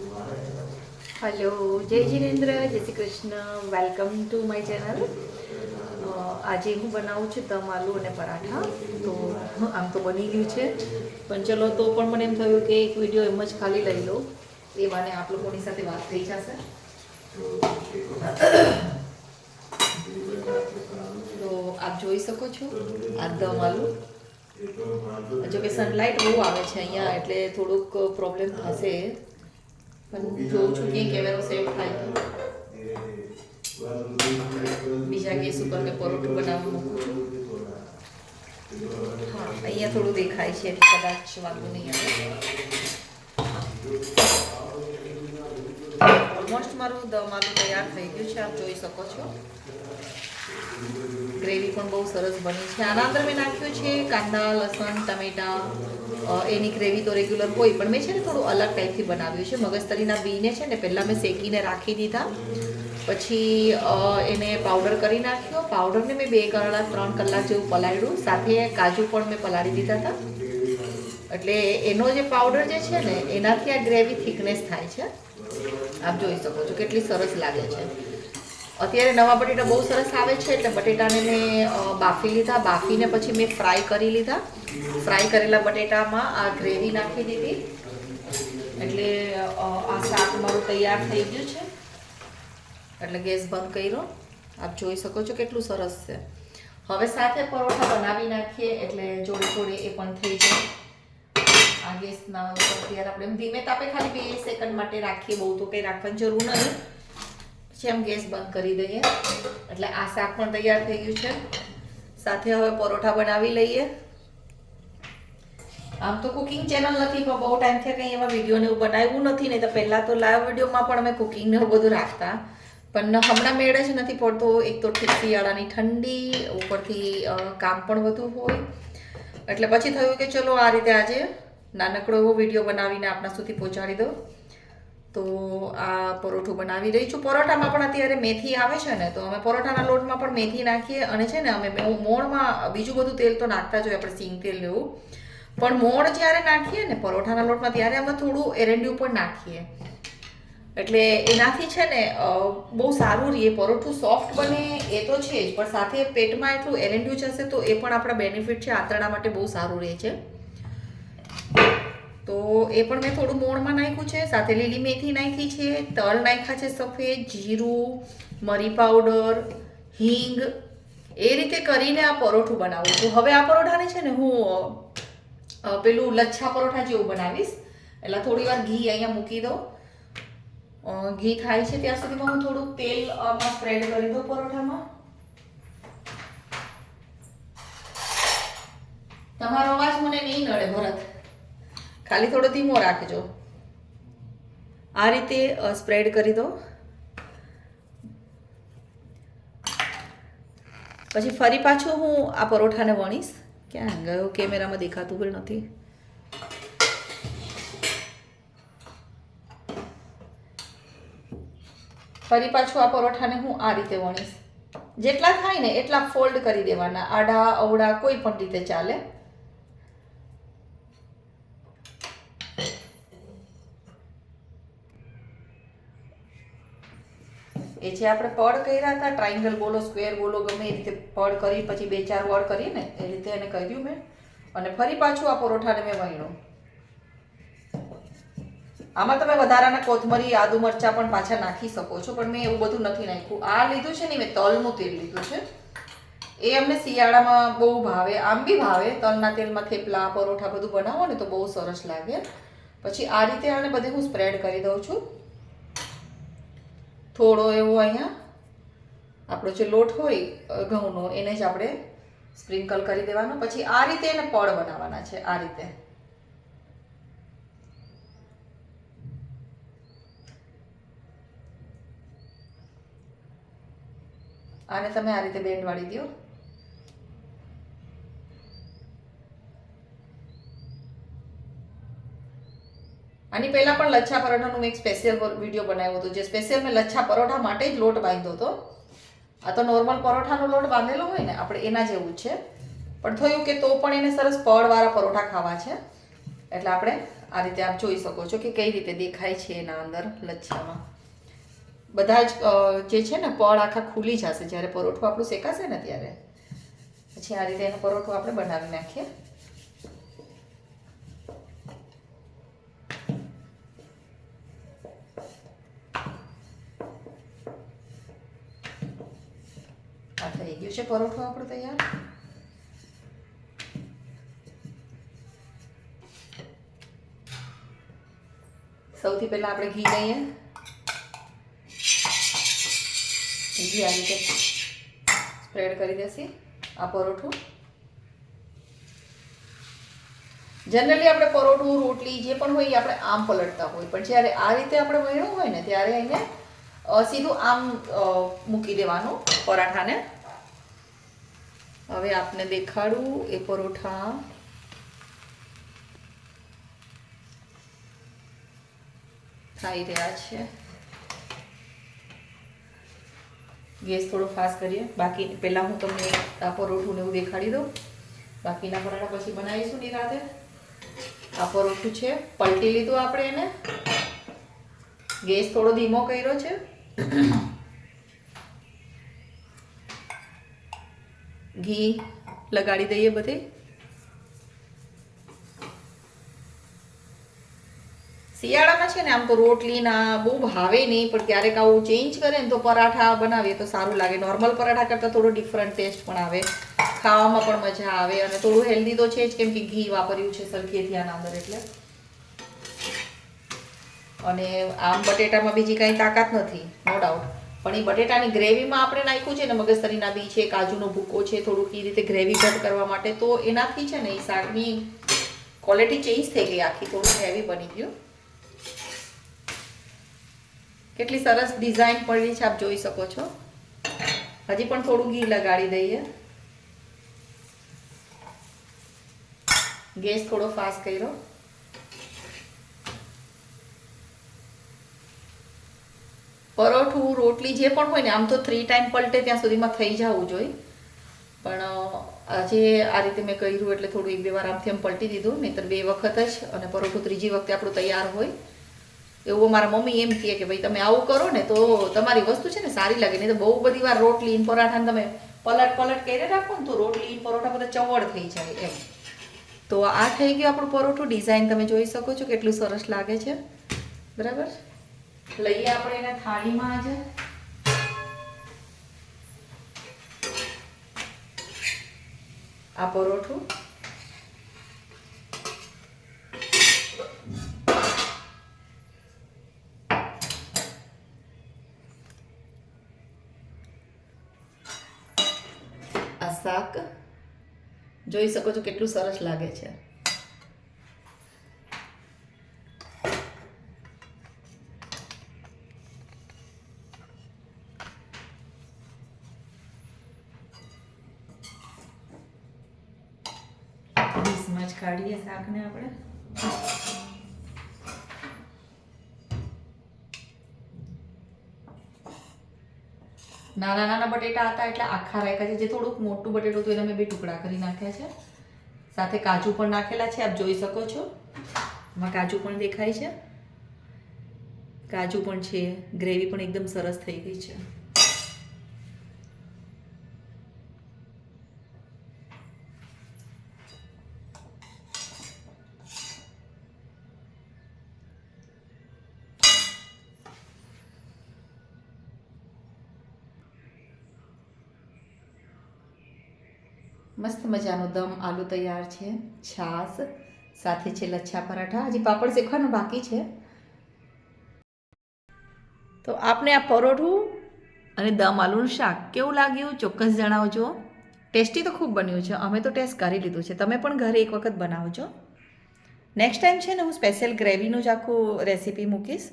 Hello जय जिनेन्द्र जय Shri Krishna welcome to my channel. आज हूँ बनाવું છું દમ આલુ અને પરાઠા। તો આમ તો બની ગયું છે, પણ ચલો તો પણ મને એમ થયું કે એક વિડીયો એમ જ ખાલી લઈ લો, એ બાને આપ લોકોની સાથે વાત થઈ જશે। તો આપ જોઈ શકો છો આ દમ આલુ। જો કે સનલાઇટ બહુ આવે છે અહીંયા, એટલે થોડુંક પ્રોબ્લેમ થશે, પણ જોઉં છું કે કેમેરો સેવ થાય તો। બીજા ગેસ ઉપર મેં પરોઠું બનાવવા મૂકું છું। હા, અહીંયા થોડું દેખાય છે, કદાચ વાંધો નહીં આવે। ઓલમોસ્ટ મારું દમ આલુ તૈયાર થઈ ગયું છે, આપ જોઈ શકો છો। ગ્રેવી પણ બહુ સરસ બની છે। આના અંદર મેં નાખ્યું છે કાંદા, લસણ, ટમેટા। એની ગ્રેવી તો રેગ્યુલર હોય, પણ મેં છે ને થોડું અલગ ટાઈપથી બનાવ્યું છે। મગજતરીના બીને છે ને પહેલાં મેં શેકીને રાખી દીધા, પછી એને પાવડર કરી નાખ્યો। પાવડરને મેં 2 કલાક 3 કલાક જેવું પલાળ્યું, સાથે કાજુ પણ મેં પલાળી દીધા હતા। એટલે એનો જે પાવડર જે છે ને એનાથી આ ગ્રેવી થિકનેસ થાય છે। આપ જોઈ શકો છો કેટલી સરસ લાગે છે। અત્યારે નવા બટેટા બહુ સરસ આવે છે, એટલે બટેટાને મેં બાફી લીધા, બાફીને પછી મેં ફ્રાય કરી લીધા। ફ્રાય કરેલા બટેટામાં આ ગ્રેવી નાખી દીધી, એટલે આ શાક મારું તૈયાર થઈ ગયું છે। એટલે ગેસ બંધ કર્યો, આપ જોઈ શકો છો કેટલું સરસ છે। હવે સાથે પરોઠા બનાવી નાખીએ, એટલે જોડે જોડે એ પણ થઈ જાય। આ ગેસના અત્યારે આપણે ધીમે તાપે ખાલી 2 સેકન્ડ માટે રાખીએ, બહુ તો કંઈ રાખવાની જરૂર નથી। પછી આમ ગેસ બંધ કરી દઈએ, એટલે આ શાક પણ તૈયાર થઈ ગયું છે। સાથે હવે પરોઠા બનાવી લઈએ। આમ તો કુકિંગ ચેનલ નથી, પણ બહુ ટાઈમથી કંઈ એવા વિડીયોને એવું બનાવ્યું નથી, નહીં તો પહેલાં તો લાઈવ વિડીયોમાં પણ અમે કુકિંગને એવું બધું રાખતા, પણ હમણાં મેળ જ નથી પડતો। એક તો શિયાળાની ઠંડી, ઉપરથી કામ પણ વધુ હોય, એટલે પછી થયું કે ચલો આ રીતે આજે નાનકડો એવો વિડીયો બનાવીને આપણા સુધી પહોંચાડી દો। તો આ પરોઠું બનાવી રહી છું। પરોઠામાં પણ અત્યારે મેથી આવે છે ને, તો અમે પરોઠાના લોટમાં પણ મેથી નાખીએ, અને છે ને અમે મોણમાં બીજું બધું તેલ તો નાખતા જ હોય, આપણે સિંગ તેલ લેવું, પણ મોણ જ્યારે નાખીએ ને પરોઠાના લોટમાં, ત્યારે અમે થોડું એરંડિયું પણ નાખીએ, એટલે એનાથી છે ને બહુ સારું રહે, પરોઠું સોફ્ટ બને એ તો છે જ, પણ સાથે પેટમાં એટલું એરંડિયું જશે તો એ પણ આપણા બેનિફિટ છે, આંતરડા માટે બહુ સારું રહે છે। તો એ પણ મેં થોડું મોણમાં નાખ્યું છે, સાથે લીલી મેથી નાખી છે, તલ નાખ્યા છે સફેદ, જીરું, મરી પાવડર, હિંગ, એ રીતે કરીને આ પરોઠું બનાવું છું। હવે આ પરોઠાને છે ને હું પેલું લચ્છા પરોઠા જેવું બનાવીશ, એટલે થોડી વાર ઘી અહીંયા મૂકી દઉં। ઘી થાય છે ત્યાં સુધીમાં હું થોડું તેલ સ્પ્રેડ કરી દઉં પરોઠામાં। તમારો અવાજ મને નહીં નડે ભરત, ખાલી થોડો ધીમો રાખજો। આ રીતે સ્પ્રેડ કરી દો, પછી ફરી પાછું હું આ પરોઠાને વણીશ। ક્યાં ગયો, કેમેરામાં દેખાતું પણ નથી। ફરી પાછું આ પરોઠાને હું આ રીતે વણીશ। જેટલા થાય ને એટલા ફોલ્ડ કરી દેવાના, આડા અવડા કોઈ પણ રીતે ચાલે। એ જે આપણે પડ કર્યા હતા, ટ્રાયંગલ બોલો, સ્ક્વેર બોલો, ગમે એ રીતે પડ કરી પછી 2-4 વડ કરીએ ને એ રીતે એને કર્યું મેં, અને ફરી પાછું આ પરોઠાને મેં વણ્યો। આમાં તમે વધારાના કોથમરી, આદુ, મરચાં પણ પાછા નાખી શકો છો, પણ મેં એવું બધું નથી નાખ્યું। આ લીધું છે ને મેં તલનું તેલ લીધું છે, એ અમને શિયાળામાં બહુ ભાવે, આમ બી ભાવે। તલના તેલમાં થેપલા, પરોઠા બધું બનાવો ને તો બહુ સરસ લાગે। પછી આ રીતે આને બધે હું સ્પ્રેડ કરી દઉં છું। થોડો એવો અહીંયા આપણો જે લોટ હોય ઘઉંનો, એને જ આપણે સ્પ્રિંકલ કરી દેવાનો। પછી આ રીતે એને પડ બનાવવાના છે, આ રીતે। આને તમે આ રીતે બેન્ડ વાળી દો। આની પહેલા પણ લચ્છા પરોઠાનું મેં એક સ્પેશિયલ વિડીયો બનાવ્યો હતો, જે સ્પેશિયલ મેં લચ્છા પરોઠા માટે જ લોટ બાંધ્યો હતો। આ તો નોર્મલ પરોઠાનો લોટ બાંધેલો હોય ને આપણે એના જેવું જ છે, પણ થયું કે તો પણ એને સરસ પડવાળા પરોઠા ખાવા છે, એટલે આપણે આ રીતે આપ જોઈ શકો છો કે કઈ રીતે દેખાય છે એના અંદર લચ્છામાં. બધા જ જે છે ને પડ આખા ખુલી જશે જ્યારે પરોઠું આપણું શેકાશે ને ત્યારે. પછી આ રીતે એનું પરોઠું આપણે બનાવી નાખીએ. આ થઈ ગયું છે પરોઠું આપણું તૈયાર. સૌથી પહેલા આપણે ઘી લઈએ. ઘી આ રીતે સ્પ્રેડ કરી દેશે આ પરોઠું. જનરલી આપણે પરોઠું રોટલી જે પણ હોય એ આપણે આમ પલટતા હોય, પણ જ્યારે આ રીતે આપણે વણ્યું હોય ને ત્યારે એને સીધું આમ મૂકી દેવાનું પરાઠાને. હવે આપને દેખાડું એ પરોઠા. થઈ રહ્યા છે. ગેસ થોડો ફાસ્ટ કરીએ. બાકી પહેલાં હું તમને આ પરોઠું ને એવું દેખાડી દઉં. બાકીના પરાઠા પછી બનાવીશું નિરાતે. આ પરોઠું છે, પલટી લીધું આપણે એને. ગેસ થોડો ધીમો કર્યો છે. ઘી લગાડી દઈએ બધે. શિયાળામાં છે ને આમ તો રોટલી ના બહુ ભાવે નહીં, પણ ક્યારેક આવું ચેન્જ કરે ને તો પરાઠા બનાવીએ તો સારું લાગે. નોર્મલ પરાઠા કરતાં થોડો ડિફરન્ટ ટેસ્ટ પણ આવે, ખાવામાં પણ મજા આવે અને થોડું હેલ્ધી તો છે જ, કેમ કે ઘી વાપર્યું છે સરખેથી આના અંદર એટલે. અને આમ બટેટામાં બીજી કાંઈ તાકાત નથી, નો ડાઉટ, પણ એ બટેટાની ગ્રેવીમાં આપણે નાખ્યું છે ને મગજતરીના બી છે, કાજુનો ભૂકો છે, થોડુંક એ રીતે ગ્રેવી ઘટ કરવા માટે, તો એનાથી છે ને એ શાકની ક્વોલિટી ચેન્જ થઈ ગઈ, આખી થોડું હેવી બની ગયું. કેટલી સરસ ડિઝાઇન પડી છે આપ જોઈ શકો છો. હજી પણ થોડું ઘી લગાડી દઈએ. ગેસ થોડો ફાસ્ટ કર્યો. પરોઠું રોટલી જે પણ હોય ને આમ તો 3 ટાઈમ પલટે ત્યાં સુધીમાં થઈ જવું જોઈએ, પણ આજે આ રીતે મેં કર્યું એટલે થોડું 1-2 વાર આમથી આમ પલટી દીધું, નહીંતર 2 વખત જ, અને પરોઠું ત્રીજી વખતે આપણું તૈયાર હોય. એવું મારા મમ્મી એમ કહે કે ભાઈ તમે આવું કરો ને તો તમારી વસ્તુ છે ને સારી લાગે, નહીં તો બહુ બધી વાર રોટલી પરાઠાને તમે પલટ કરી રાખો ને તો રોટલી પરોઠા બધા ચવડ થઈ જાય એમ. તો આ થઈ ગયું આપણું પરોઠું. ડિઝાઇન તમે જોઈ શકો છો કેટલું સરસ લાગે છે. બરાબર, લઈએ આપણે એને થાળીમાં. આજે આ પરોઠું શાક જોઈ શકો છો કેટલું સરસ લાગે છે. ડીશમાં જ કાઢીએ શાકને આપણે. નાના નાના બટેટા હતા એટલે આખા રાખ્યા છે. જે થોડુંક મોટું બટેટું હતું એને મેં 2 ટુકડા કરી નાખ્યા છે. સાથે કાજુ પણ નાખેલા છે, આપ જોઈ શકો છો. એમાં કાજુ પણ દેખાય છે. કાજુ પણ છે. ગ્રેવી પણ એકદમ સરસ થઈ ગઈ છે. મસ્ત મજાનો દમ આલુ તૈયાર છે. છાશ સાથે છે લચ્છા પરાઠા. હજી પાપડ શેકવાનું બાકી છે. તો આપને આ પરોઠું અને દમ આલુનું શાક કેવું લાગ્યું ચોક્કસ જણાવજો. ટેસ્ટી તો ખૂબ બન્યું છે. અમે તો ટેસ્ટ કરી લીધું છે. તમે પણ ઘરે એક વખત બનાવજો. નેક્સ્ટ ટાઈમ છે ને હું સ્પેશિયલ ગ્રેવીનું જ આખું રેસીપી મૂકીશ.